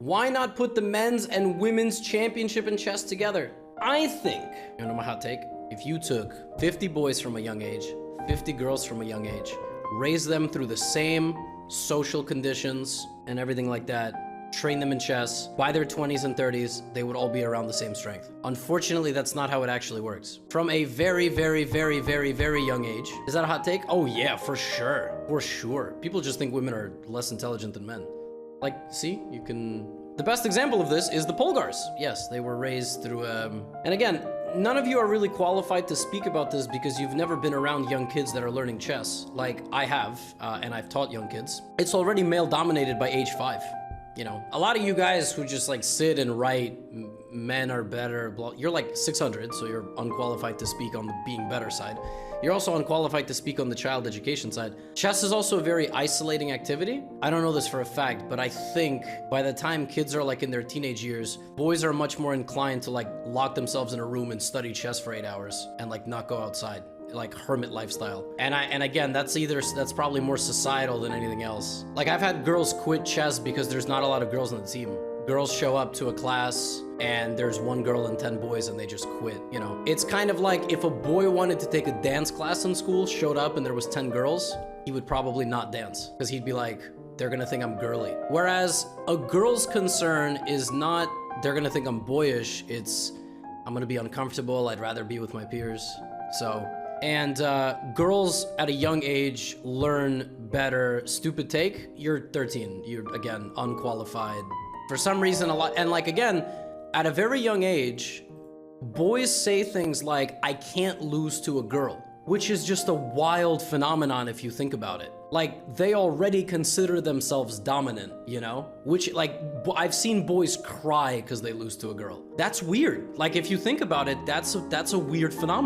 Why not put the men's and women's championship in chess together? I think, you know my hot take? If you took 50 boys from a young age, 50 girls from a young age, raised them through the same social conditions and everything like that, train them in chess, by their 20s and 30s, they would all be around the same strength. Unfortunately, that's not how it actually works. From a very, very, very, very, very young age. Is that a hot take? Oh yeah, for sure. For sure. People just think women are less intelligent than men. Like, see, you can... The best example of this is the Polgars. Yes, they were raised through, And again, none of you are really qualified to speak about this because you've never been around young kids that are learning chess. Like I have, and I've taught young kids. It's already male dominated by age 5. You know, a lot of you guys who just like sit and write, men are better, blah, you're like 600, so you're unqualified to speak on the being better side. You're also unqualified to speak on the child education side. Chess is also a very isolating activity. I don't know this for a fact, but I think by the time kids are like in their teenage years, boys are much more inclined to like lock themselves in a room and study chess for 8 hours and like not go outside. Like hermit lifestyle. And again, that's probably more societal than anything else. Like I've had girls quit chess because there's not a lot of girls on the team. Girls show up to a class and there's 1 girl and 10 boys and they just quit, you know? It's kind of like if a boy wanted to take a dance class in school, showed up and there was 10 girls, he would probably not dance because he'd be like, they're gonna think I'm girly. Whereas a girl's concern is not, they're gonna think I'm boyish, it's, I'm gonna be uncomfortable, I'd rather be with my peers, so. And girls at a young age learn better. Stupid take, you're 13. You're, again, unqualified. For some reason, a lot, and like, again, at a very young age, boys say things like, I can't lose to a girl, which is just a wild phenomenon if you think about it. Like, they already consider themselves dominant, you know? Which, like, I've seen boys cry because they lose to a girl. That's weird. Like, if you think about it, that's a weird phenomenon.